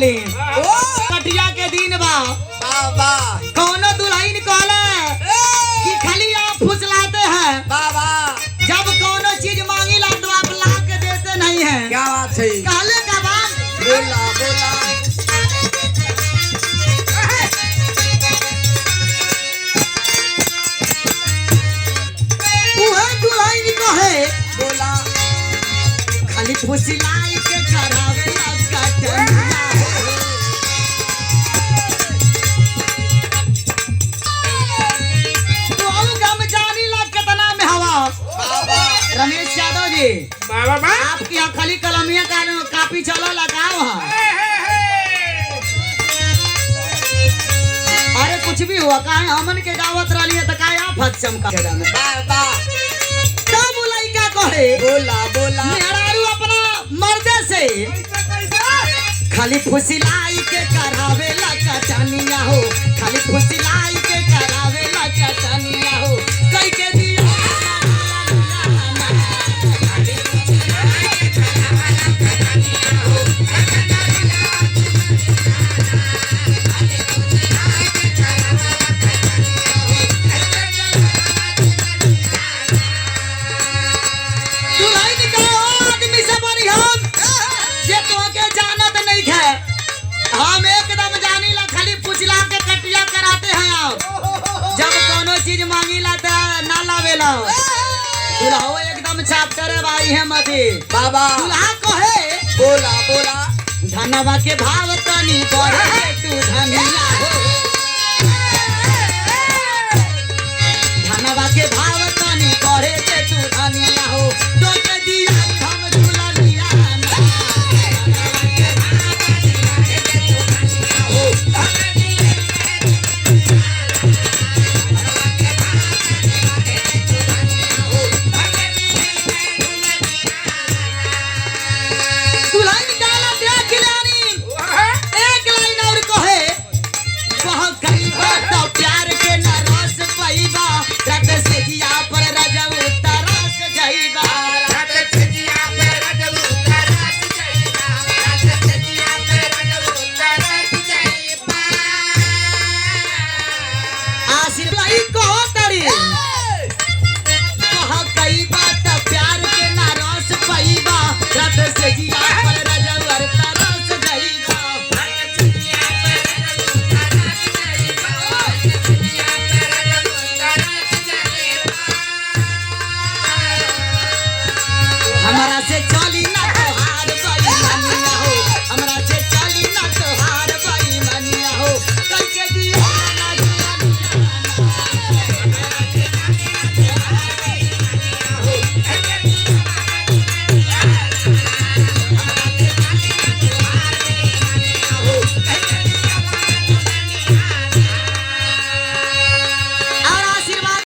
रहली कटिया के दिन बा बाबा कौनो दुल्हन कहला कि खाली आप फुसलाते हैं बाबा जब कौनो चीज मांगी ला तो आप ला के देते नहीं है। क्या बात है कहले का बात बोला बोला दुल्हन कहे बोला खाली फुसलाई के करावे लगा टनिया तो हम गम जानी ला कितना में हवा बाबा रमेश यादव जी बाबा बा आपकी यहाँ खाली कलमिया का कापी चलो लगाओ है। अरे कुछ भी हुआ काहे हमन के गावत रही है तो काहे आप हद चमका में बाबा तब लइका कहे बोला बोला मेहरारू अपना मर्दे से खाली फुसिलाई के करावे ला कटनिया हो खाली फुसिलाई के करावे ला कटनिया हो कई के दिया दुल्हन का आदमी से बड़ी हम जे तो के जानत नहीं है हम एकदम जानी ला खाली पुछला के कटिया कराते हैं आप जब कोनो चीज मांगी ला तो ना लावेला दुल्हा एकदम चैप्टर भाई है मती बाबा दुल्हा कहे बोला बोला धनवा के भाव तनी बढ़े तू धनिया